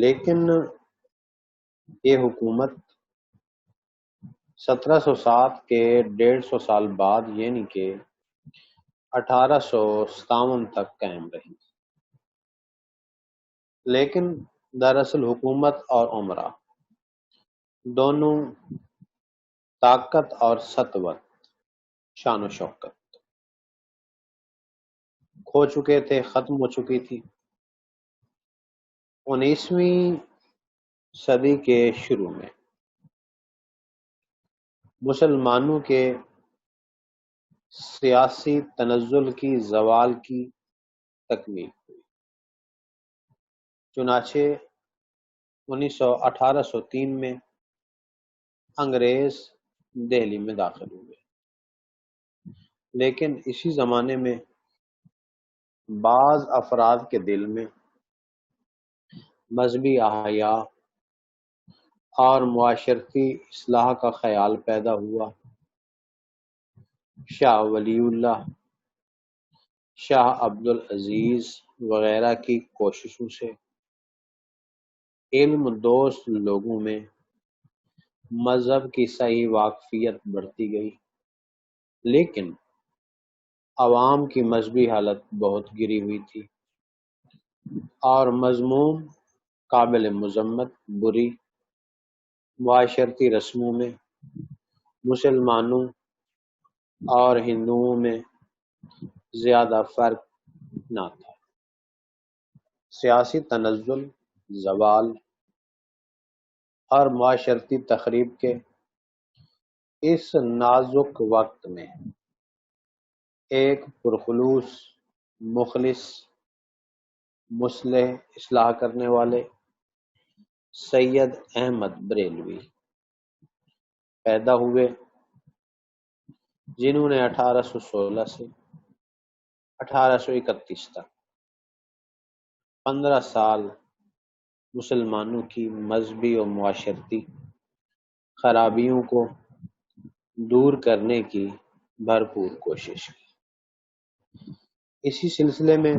لیکن یہ حکومت 1707 کے 150 سال بعد یعنی کہ 1857 تک قائم رہی، لیکن دراصل حکومت اور عمرہ دونوں طاقت اور سطوت، شان و شوکت کھو چکے تھے، ختم ہو چکی تھی۔ 19ویں صدی کے شروع میں مسلمانوں کے سیاسی تنزل کی زوال کی تکمیل ہوئی، چنانچہ 1803 میں انگریز دہلی میں داخل ہوئے، لیکن اسی زمانے میں بعض افراد کے دل میں مذہبی احیا اور معاشرتی اصلاح کا خیال پیدا ہوا۔ شاہ ولی اللہ، شاہ عبد العزیز وغیرہ کی کوششوں سے علم دوست لوگوں میں مذہب کی صحیح واقفیت بڑھتی گئی، لیکن عوام کی مذہبی حالت بہت گری ہوئی تھی اور مذموم، قابل مذمت، بری معاشرتی رسموں میں مسلمانوں اور ہندوؤں میں زیادہ فرق نہ تھا۔ سیاسی تنزل، زوال اور معاشرتی تخریب کے اس نازک وقت میں ایک پرخلوص، مخلص، مصلح، اصلاح کرنے والے سید احمد بریلوی پیدا ہوئے، جنہوں نے 1816 سے 1831 تک 15 سال مسلمانوں کی مذہبی و معاشرتی خرابیوں کو دور کرنے کی بھرپور کوشش کی۔ اسی سلسلے میں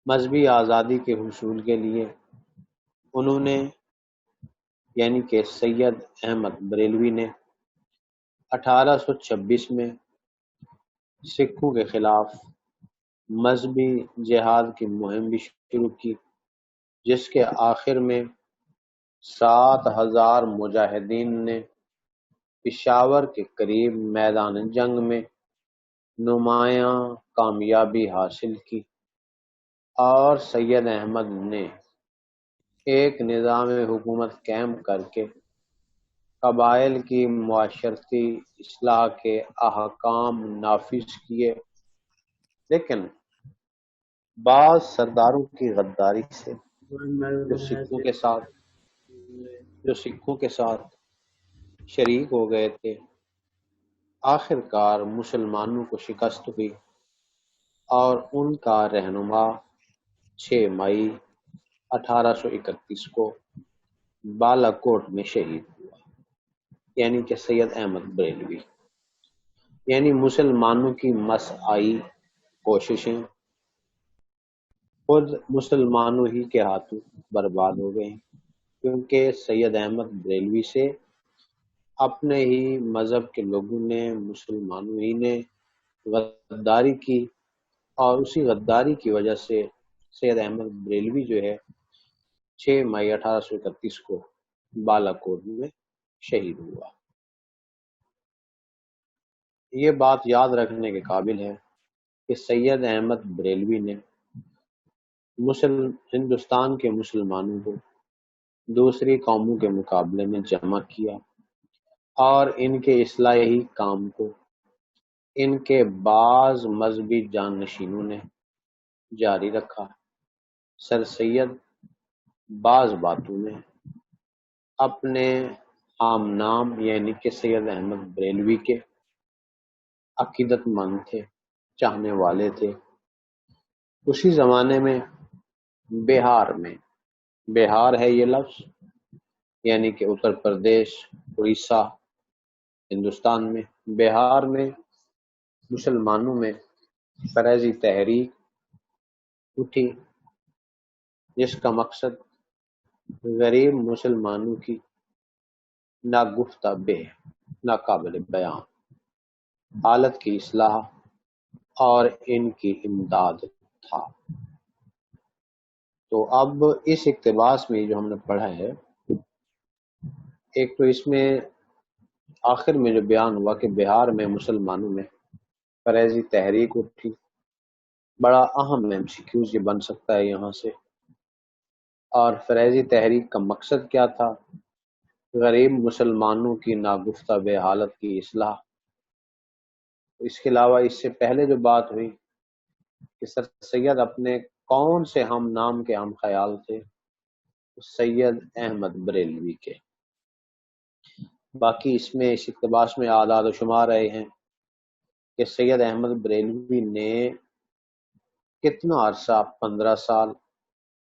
مذہبی آزادی کے حصول کے لیے انہوں نے یعنی کہ سید احمد بریلوی نے 1826 میں سکھوں کے خلاف مذہبی جہاد کی مہم بھی شروع کی، جس کے آخر میں 7000 مجاہدین نے پشاور کے قریب میدان جنگ میں نمایاں کامیابی حاصل کی اور سید احمد نے ایک نظام حکومت قائم کر کے قبائل کی معاشرتی اصلاح کے احکام نافذ کیے، لیکن بعض سرداروں کی غداری سے جو سکھوں کے ساتھ شریک ہو گئے تھے، آخر کار مسلمانوں کو شکست ہوئی اور ان کا رہنما 6 مئی 1831 کو بالا کوٹ میں شہید ہوا، یعنی کہ سید احمد بریلوی۔ یعنی مسلمانوں کی مساعی کوششیں خود مسلمانوں ہی کے ہاتھوں برباد ہو گئیں، کیونکہ سید احمد بریلوی سے اپنے ہی مذہب کے لوگوں نے، مسلمانوں ہی نے غداری کی، اور اسی غداری کی وجہ سے سید احمد بریلوی جو ہے 6 مئی 1831 کو بالا کوٹ میں شہید ہوا۔ یہ بات یاد رکھنے کے قابل ہے کہ سید احمد بریلوی نے ہندوستان کے مسلمانوں کو دوسری قوموں کے مقابلے میں جمع کیا اور ان کے اصلاحی کام کو ان کے بعض مذہبی جانشینوں نے جاری رکھا۔ سر سید بعض باتوں میں اپنے عام نام یعنی کہ سید احمد بریلوی کے عقیدت مند تھے، چاہنے والے تھے۔ اسی زمانے میں بہار ہے یہ لفظ، یعنی کہ اتر پردیش، اڑیسہ، ہندوستان میں، بہار میں مسلمانوں میں فرضی تحریک اٹھی، جس کا مقصد غریب مسلمانوں کی ناگفتہ بے ناقابل بیان حالت کی اصلاح اور ان کی امداد تھا۔ تو اب اس اقتباس میں جو ہم نے پڑھا ہے، ایک تو اس میں آخر میں جو بیان ہوا کہ بہار میں مسلمانوں میں فریضی تحریک اٹھی، بڑا اہم MCQ یہ بن سکتا ہے یہاں سے۔ اور فریضی تحریک کا مقصد کیا تھا؟ غریب مسلمانوں کی ناگفتہ بے حالت کی اصلاح۔ اس کے علاوہ اس سے پہلے جو بات ہوئی کہ سر سید اپنے کون سے ہم نام کے ہم خیال تھے؟ سید احمد بریلوی کے۔ باقی اس میں اس اقتباس میں اعداد و شمار رہے ہیں کہ سید احمد بریلوی نے کتنا عرصہ 15 سال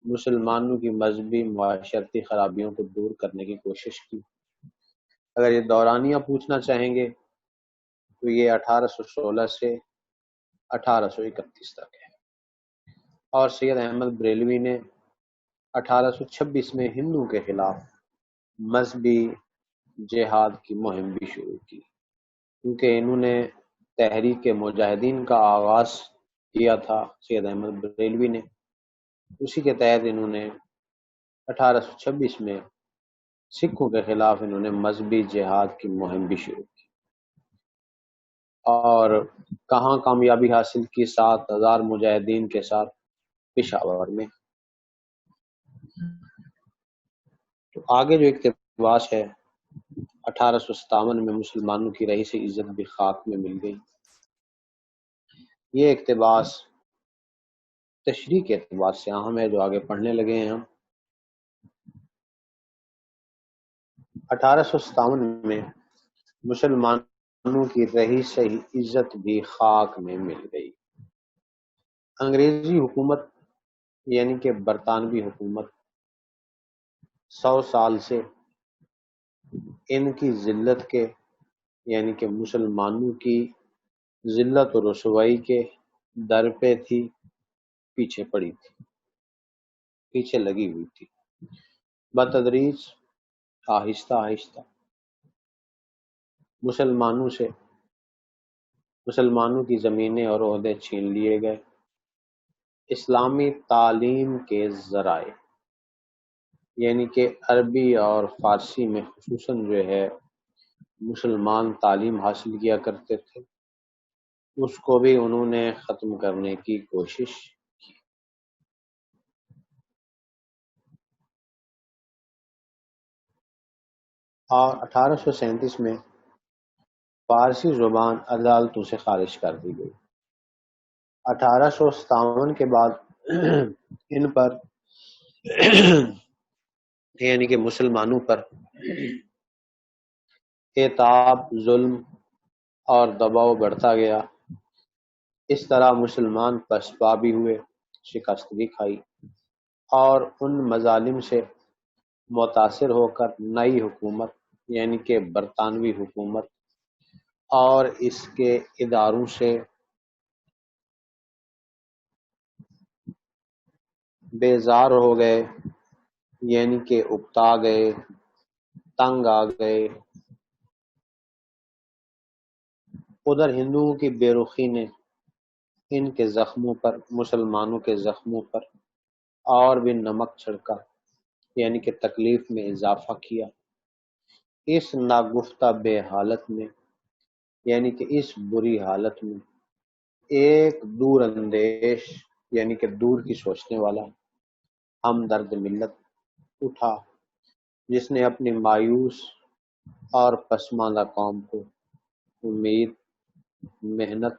مسلمانوں کی مذہبی معاشرتی خرابیوں کو دور کرنے کی کوشش کی۔ اگر یہ دورانیہ پوچھنا چاہیں گے تو یہ 1816 سے 1831 تک ہے، اور سید احمد بریلوی نے 1826 میں ہندوؤں کے خلاف مذہبی جہاد کی مہم بھی شروع کی، کیونکہ انہوں نے تحریک مجاہدین کا آغاز کیا تھا سید احمد بریلوی نے۔ اسی کے تحت انہوں نے 1826 میں سکھوں کے خلاف انہوں نے مذہبی جہاد کی مہم بھی شروع کی، اور کہاں کامیابی حاصل کی؟ 7,000 مجاہدین کے ساتھ پشاور میں۔ تو آگے جو اقتباس ہے، 1857 میں مسلمانوں کی رہی سے عزت بھی خاک میں مل گئی۔ یہ اقتباس تشریح کے اعتبار سے اہم ہے، جو آگے پڑھنے لگے ہیں ہم۔ 1857 میں مسلمانوں کی رہی سے عزت بھی خاک میں مل گئی۔ انگریزی حکومت یعنی کہ برطانوی حکومت 100 سال سے ان کی ذلت کے یعنی کہ مسلمانوں کی ذلت و رسوائی کے در پہ تھی، پیچھے پڑی تھی، پیچھے لگی ہوئی تھی۔ بتدریج آہستہ آہستہ مسلمانوں کی زمینیں اور عہدے چھین لیے گئے۔ اسلامی تعلیم کے ذرائع یعنی کہ عربی اور فارسی میں خصوصاً جو ہے مسلمان تعلیم حاصل کیا کرتے تھے، اس کو بھی انہوں نے ختم کرنے کی کوشش کی۔ اور 1837 میں فارسی زبان عدالتوں سے خارج کر دی گئی۔ 1857 کے بعد ان پر یعنی کہ مسلمانوں پر عتاب، ظلم اور دباؤ بڑھتا گیا۔ اس طرح مسلمان پسپا بھی ہوئے، شکست بھی کھائی، اور ان مظالم سے متاثر ہو کر نئی حکومت یعنی کہ برطانوی حکومت اور اس کے اداروں سے بیزار ہو گئے، یعنی کہ اکتا گئے، تنگ آ گئے۔ ادھر ہندوؤں کی بے رخی نے ان کے زخموں پر، مسلمانوں کے زخموں پر اور بھی نمک چھڑکا، یعنی کہ تکلیف میں اضافہ کیا۔ اس ناگفتہ بے حالت میں یعنی کہ اس بری حالت میں ایک دور اندیش یعنی کہ دور کی سوچنے والا ہمدرد ملت اٹھا، جس نے اپنی مایوس اور پسماندہ قوم کو امید، محنت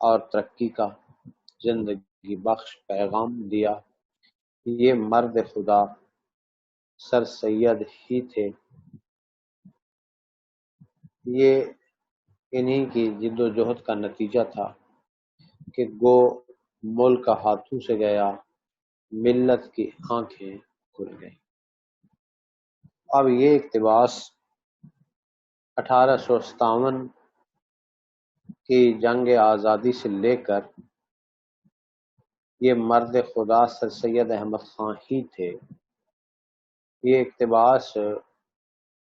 اور ترقی کا زندگی بخش پیغام دیا۔ یہ مرد خدا سر سید ہی تھے۔ یہ انہی کی جد و جہد کا نتیجہ تھا کہ گو ملک ہاتھوں سے گیا، ملت کی آنکھیں کھل گئیں۔ اب یہ اقتباس 1857 کی جنگ آزادی سے لے کر یہ مرد خدا سر سید احمد خان ہی تھے یہ اقتباس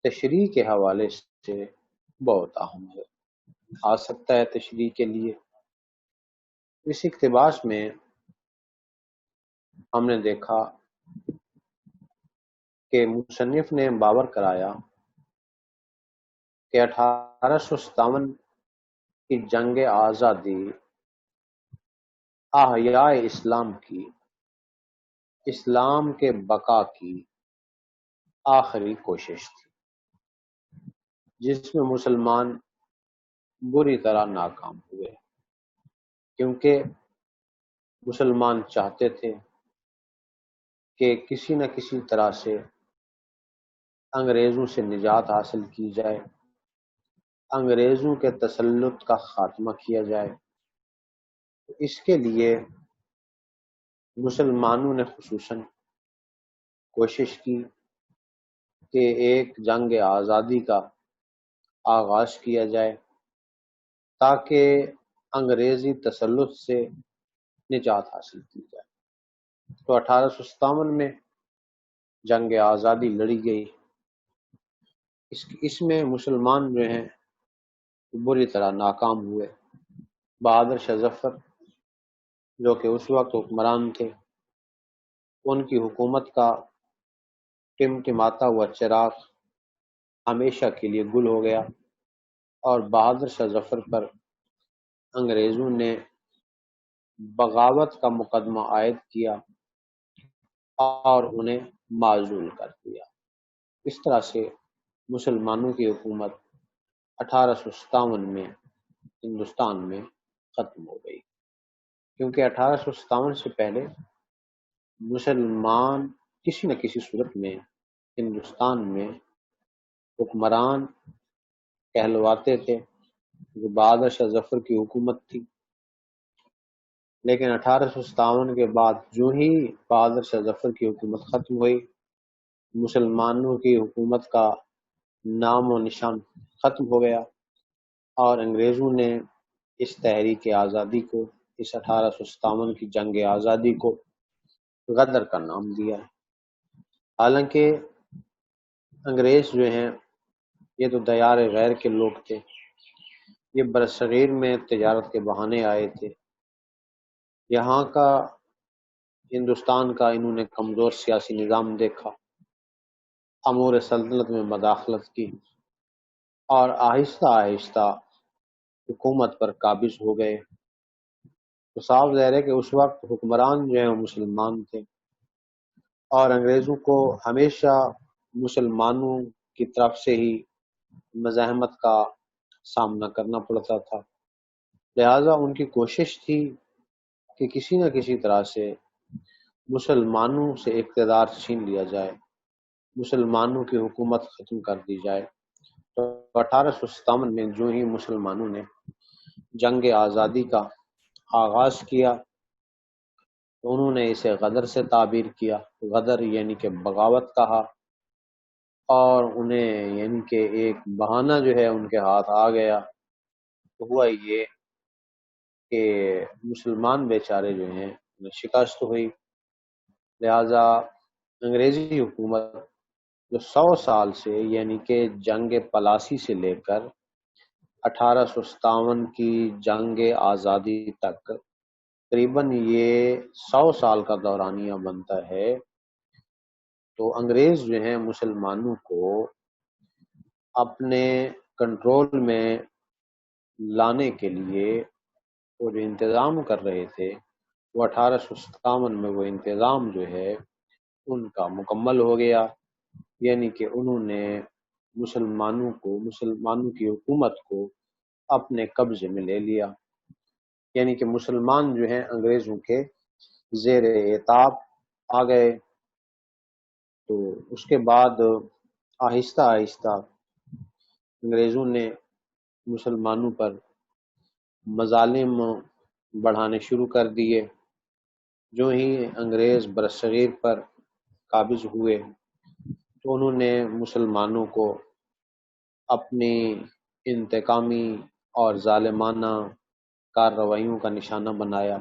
تشریح کے حوالے سے بہت اہم ہے، آ سکتا ہے تشریح کے لیے۔ اس اقتباس میں ہم نے دیکھا کہ مصنف نے باور کرایا کہ 1857 کی جنگ آزادی احیاء اسلام کی، اسلام کے بقا کی آخری کوشش تھی، جس میں مسلمان بری طرح ناکام ہوئے، کیونکہ مسلمان چاہتے تھے کہ کسی نہ کسی طرح سے انگریزوں سے نجات حاصل کی جائے، انگریزوں کے تسلط کا خاتمہ کیا جائے۔ اس کے لیے مسلمانوں نے خصوصاً کوشش کی کہ ایک جنگ آزادی کا آغاز کیا جائے تاکہ انگریزی تسلط سے نجات حاصل کی جائے۔ تو 1857 میں جنگ آزادی لڑی گئی۔ اس میں مسلمان جو ہیں بری طرح ناکام ہوئے۔ بہادر شاہ ظفر جو کہ اس وقت حکمران تھے، ان کی حکومت کا ٹمٹماتا ہوا چراغ ہمیشہ کے لیے گل ہو گیا، اور بہادر شاہ ظفر پر انگریزوں نے بغاوت کا مقدمہ عائد کیا اور انہیں معزول کر دیا۔ اس طرح سے مسلمانوں کی حکومت 1857 میں ہندوستان میں ختم ہو گئی، کیونکہ 1857 سے پہلے مسلمان کسی نہ کسی صورت میں ہندوستان میں حکمران کہلواتے تھے، جو بہادر شاہ ظفر کی حکومت تھی۔ لیکن 1857 کے بعد جو ہی بہادر شاہ ظفر کی حکومت ختم ہوئی، مسلمانوں کی حکومت کا نام و نشان ختم ہو گیا، اور انگریزوں نے اس تحریک آزادی کو، اس 1857 کی جنگ آزادی کو غدر کا نام دیا ہے۔ حالانکہ انگریز جو ہیں یہ تو دیار غیر کے لوگ تھے، یہ برصغیر میں تجارت کے بہانے آئے تھے۔ یہاں کا ہندوستان کا انہوں نے کمزور سیاسی نظام دیکھا، امور سلطنت میں مداخلت کی، اور آہستہ آہستہ حکومت پر قابض ہو گئے۔ تو صاف ظاہر ہے کہ اس وقت حکمران جو ہیں وہ مسلمان تھے، اور انگریزوں کو ہمیشہ مسلمانوں کی طرف سے ہی مزاحمت کا سامنا کرنا پڑتا تھا۔ لہٰذا ان کی کوشش تھی کہ کسی نہ کسی طرح سے مسلمانوں سے اقتدار چھین لیا جائے، مسلمانوں کی حکومت ختم کر دی جائے۔ تو 1857 میں جو ہی مسلمانوں نے جنگ آزادی کا آغاز کیا تو انہوں نے اسے غدر سے تعبیر کیا، غدر یعنی کہ بغاوت کہا، اور انہیں یعنی کہ ایک بہانہ جو ہے ان کے ہاتھ آ گیا۔ تو ہوا یہ کہ مسلمان بیچارے جو ہیں انہیں شکست ہوئی، لہذا انگریزی حکومت جو 100 سال سے یعنی کہ جنگ پلاسی سے لے کر 1857 کی جنگ آزادی تک تقریباً یہ 100 سال کا دورانیہ بنتا ہے، تو انگریز جو ہیں مسلمانوں کو اپنے کنٹرول میں لانے کے لیے وہ جو انتظام کر رہے تھے، وہ 1857 میں وہ انتظام جو ہے ان کا مکمل ہو گیا، یعنی کہ انہوں نے مسلمانوں کی حکومت کو اپنے قبضے میں لے لیا، یعنی کہ مسلمان جو ہیں انگریزوں کے زیر اعتاب آ گئے۔ تو اس کے بعد آہستہ آہستہ انگریزوں نے مسلمانوں پر مظالم بڑھانے شروع کر دیے۔ جو ہی انگریز برصغیر پر قابض ہوئے تو انہوں نے مسلمانوں کو اپنی انتقامی اور ظالمانہ کارروائیوں کا نشانہ بنایا۔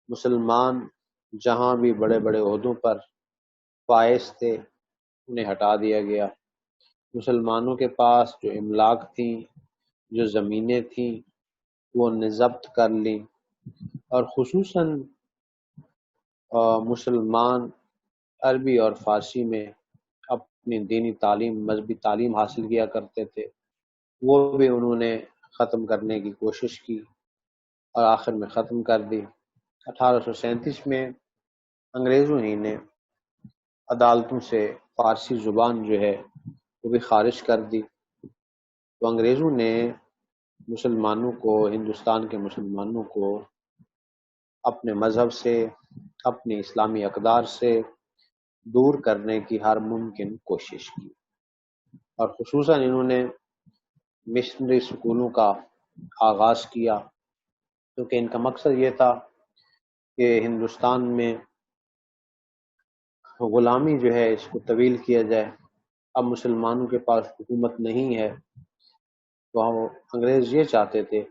مسلمان جہاں بھی بڑے بڑے عہدوں پر فائز تھے، انہیں ہٹا دیا گیا۔ مسلمانوں کے پاس جو املاک تھیں، جو زمینیں تھیں، وہ انہیں ضبط کر لیں، اور خصوصاً مسلمان عربی اور فارسی میں اپنی دینی تعلیم، مذہبی تعلیم حاصل کیا کرتے تھے، وہ بھی انہوں نے ختم کرنے کی کوشش کی اور آخر میں ختم کر دی۔ 1837 میں انگریزوں ہی نے عدالتوں سے فارسی زبان جو ہے وہ بھی خارج کر دی۔ تو انگریزوں نے مسلمانوں کو، ہندوستان کے مسلمانوں کو اپنے مذہب سے، اپنی اسلامی اقدار سے دور کرنے کی ہر ممکن کوشش کی، اور خصوصاً انہوں نے مشنری سکولوں کا آغاز کیا، کیونکہ ان کا مقصد یہ تھا کہ ہندوستان میں غلامی جو ہے اس کو طویل کیا جائے۔ اب مسلمانوں کے پاس حکومت نہیں ہے، تو انگریز یہ چاہتے تھے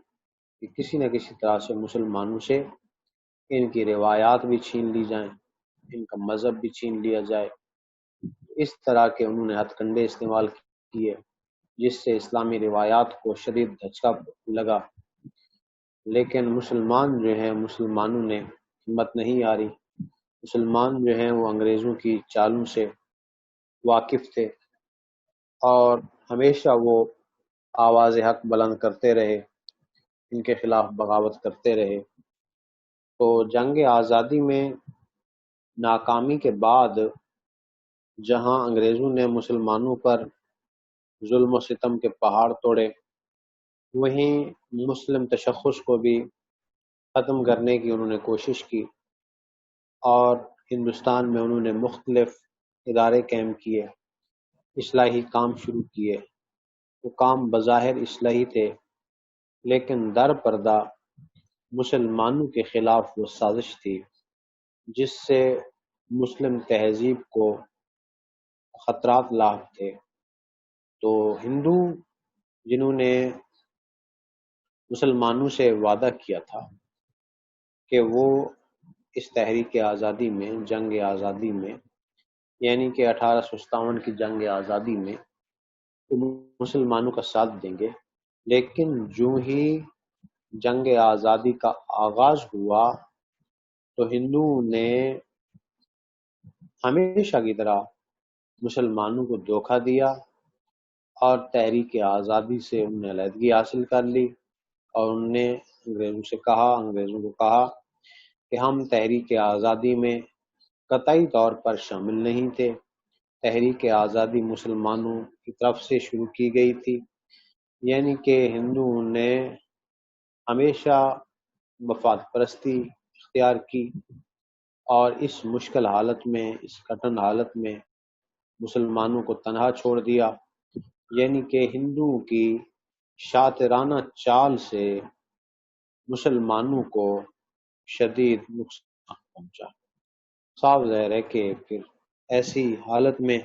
کہ کسی نہ کسی طرح سے مسلمانوں سے ان کی روایات بھی چھین لی جائیں، ان کا مذہب بھی چھین لیا جائے۔ اس طرح کے انہوں نے ہتھ کنڈے استعمال کیے، جس سے اسلامی روایات کو شدید دھچکا لگا، لیکن مسلمان جو ہیں، مسلمانوں نے ہمت نہیں ہاری۔ مسلمان جو ہیں وہ انگریزوں کی چالوں سے واقف تھے، اور ہمیشہ وہ آواز حق بلند کرتے رہے، ان کے خلاف بغاوت کرتے رہے۔ تو جنگ آزادی میں ناکامی کے بعد جہاں انگریزوں نے مسلمانوں پر ظلم و ستم کے پہاڑ توڑے، وہیں مسلم تشخص کو بھی ختم کرنے کی انہوں نے کوشش کی، اور ہندوستان میں انہوں نے مختلف ادارے قائم کیے، اصلاحی کام شروع کیے۔ وہ کام بظاہر اصلاحی تھے، لیکن در پردہ مسلمانوں کے خلاف وہ سازش تھی جس سے مسلم تہذیب کو خطرات لاحق تھے۔ تو ہندو جنہوں نے مسلمانوں سے وعدہ کیا تھا کہ وہ اس تحریک آزادی میں، جنگ آزادی میں، یعنی کہ 1857 کی جنگ آزادی میں مسلمانوں کا ساتھ دیں گے، لیکن جو ہی جنگ آزادی کا آغاز ہوا تو ہندوؤں نے ہمیشہ کی طرح مسلمانوں کو دھوکہ دیا اور تحریک آزادی سے انہوں نے علیحدگی حاصل کر لی، اور انہوں نے انگریزوں کو کہا کہ ہم تحریک آزادی میں قطعی طور پر شامل نہیں تھے۔ تحریک آزادی مسلمانوں کی طرف سے شروع کی گئی تھی، یعنی کہ ہندوؤں نے ہمیشہ مفاد پرستی اختیار کی، اور اس مشکل حالت میں، اس کٹن حالت میں مسلمانوں کو تنہا چھوڑ دیا، یعنی کہ ہندوؤں کی شاطرانہ چال سے مسلمانوں کو شدید نقصان پہنچا۔ صاف ظاہر ہے کہ پھر ایسی حالت میں،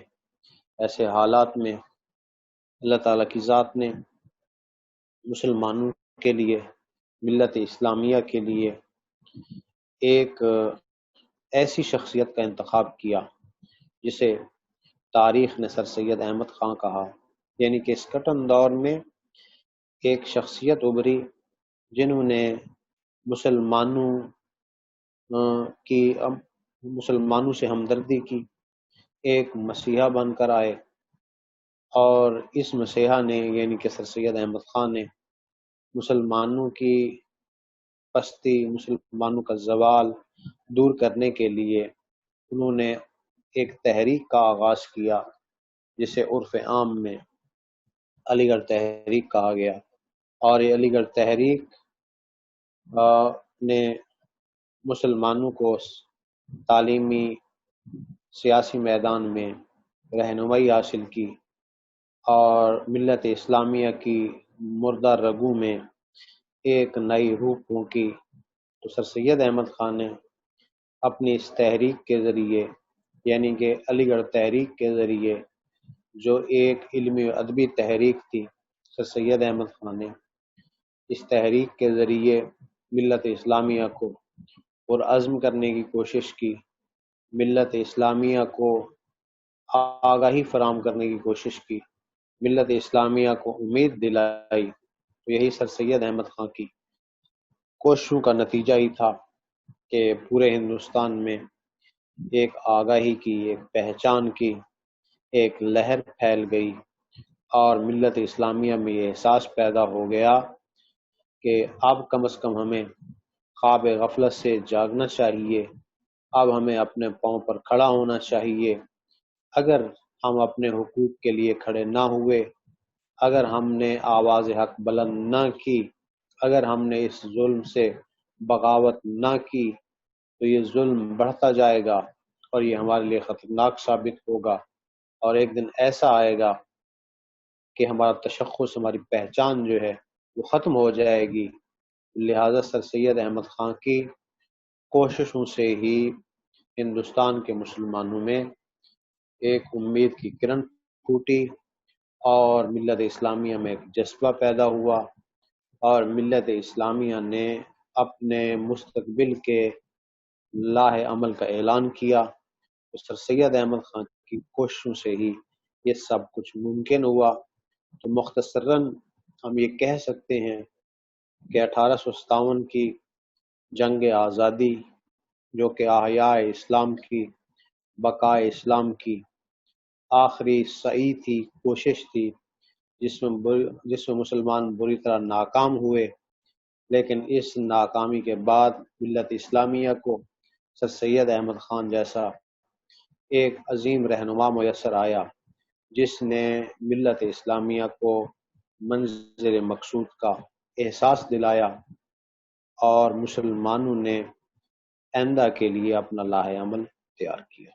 ایسے حالات میں اللہ تعالیٰ کی ذات نے مسلمانوں کے لیے، ملت اسلامیہ کے لیے ایک ایسی شخصیت کا انتخاب کیا جسے تاریخ نے سر سید احمد خان کہا، یعنی کہ اس کٹن دور میں ایک شخصیت ابھری جنہوں نے مسلمانوں سے ہمدردی کی، ایک مسیحا بن کر آئے، اور اس مسیحا نے، یعنی کہ سر سید احمد خان نے مسلمانوں کی پستی، مسلمانوں کا زوال دور کرنے کے لیے انہوں نے ایک تحریک کا آغاز کیا، جسے عرف عام میں علی گڑھ تحریک کہا گیا، اور یہ علی گڑھ تحریک نے مسلمانوں کو تعلیمی، سیاسی میدان میں رہنمائی حاصل کی، اور ملت اسلامیہ کی مردہ رگوں میں ایک نئی روح پھونکی۔ تو سر سید احمد خان نے اپنی اس تحریک کے ذریعے، یعنی کہ علی گڑھ تحریک کے ذریعے، جو ایک علمی و ادبی تحریک تھی، سر سید احمد خان نے اس تحریک کے ذریعے ملت اسلامیہ کو پرعزم کرنے کی کوشش کی، ملت اسلامیہ کو آگاہی فراہم کرنے کی کوشش کی، ملت اسلامیہ کو امید دلائی، تو یہی سر سید احمد خان کی کوششوں کا نتیجہ ہی تھا کہ پورے ہندوستان میں ایک آگاہی کی، ایک پہچان کی ایک لہر پھیل گئی، اور ملت اسلامیہ میں یہ احساس پیدا ہو گیا کہ اب کم از کم ہمیں خواب غفلت سے جاگنا چاہیے، اب ہمیں اپنے پاؤں پر کھڑا ہونا چاہیے۔ اگر ہم اپنے حقوق کے لیے کھڑے نہ ہوئے، اگر ہم نے آواز حق بلند نہ کی، اگر ہم نے اس ظلم سے بغاوت نہ کی، تو یہ ظلم بڑھتا جائے گا اور یہ ہمارے لیے خطرناک ثابت ہوگا، اور ایک دن ایسا آئے گا کہ ہمارا تشخص، ہماری پہچان جو ہے وہ ختم ہو جائے گی۔ لہٰذا سر سید احمد خان کی کوششوں سے ہی ہندوستان کے مسلمانوں میں ایک امید کی کرن پھوٹی، اور ملت اسلامیہ میں ایک جذبہ پیدا ہوا، اور ملت اسلامیہ نے اپنے مستقبل کے لاہ عمل کا اعلان کیا۔ سر سید احمد خان کی کوششوں سے ہی یہ سب کچھ ممکن ہوا۔ تو مختصراً ہم یہ کہہ سکتے ہیں کہ 1857 کی جنگ آزادی، جو کہ احیاء اسلام کی، بقائے اسلام کی آخری سعی تھی، کوشش تھی، جس میں مسلمان بری طرح ناکام ہوئے، لیکن اس ناکامی کے بعد ملت اسلامیہ کو سر سید احمد خان جیسا ایک عظیم رہنما میسر آیا، جس نے ملت اسلامیہ کو منزل مقصود کا احساس دلایا، اور مسلمانوں نے آئندہ کے لیے اپنا لاہ عمل تیار کیا۔